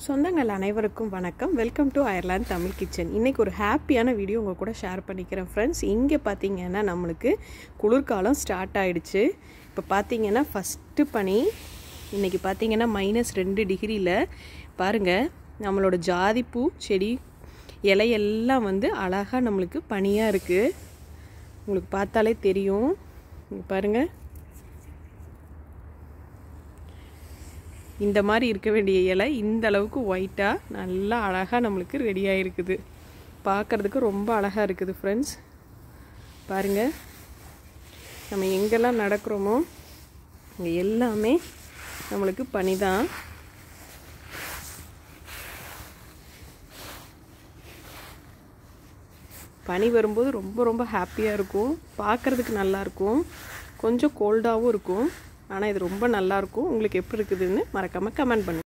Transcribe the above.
சொந்தங்கள் அனைவருக்கும் வணக்கம். Welcome to Ireland Tamil kitchen. இன்றைக்கி ஒரு ஹாப்பியான வீடியோ உங்கள் கூட ஷேர் பண்ணிக்கிறேன் ஃப்ரெண்ட்ஸ். இங்கே பார்த்தீங்கன்னா நம்மளுக்கு குளிர்காலம் ஸ்டார்ட் ஆகிடுச்சு. இப்போ பார்த்தீங்கன்னா ஃபஸ்ட்டு பனி இன்றைக்கி பார்த்தீங்கன்னா -2 டிகிரியில் பாருங்கள். நம்மளோட ஜாதிப்பூ செடி இலையெல்லாம் வந்து அழகாக நம்மளுக்கு பனியாக இருக்குது. உங்களுக்கு பார்த்தாலே தெரியும். பாருங்கள், இந்த மாதிரி இருக்க வேண்டிய இலை இந்த அளவுக்கு ஒயிட்டாக நல்லா அழகாக நம்மளுக்கு ரெடியாக இருக்குது. பார்க்குறதுக்கு ரொம்ப அழகாக இருக்குது ஃப்ரெண்ட்ஸ். பாருங்கள், நம்ம எங்கெல்லாம் நடக்கிறோமோ இங்கே எல்லாமே நம்மளுக்கு பனி தான். பனி வரும்போது ரொம்ப ரொம்ப ஹாப்பியாக இருக்கும். பார்க்குறதுக்கு நல்லாயிருக்கும். கொஞ்சம் கோல்டாகவும் இருக்கும். ஆனால் இது ரொம்ப நல்லாயிருக்கும். உங்களுக்கு எப்படி இருக்குதுன்னு மறக்காமல் கமெண்ட் பண்ணுங்கள்.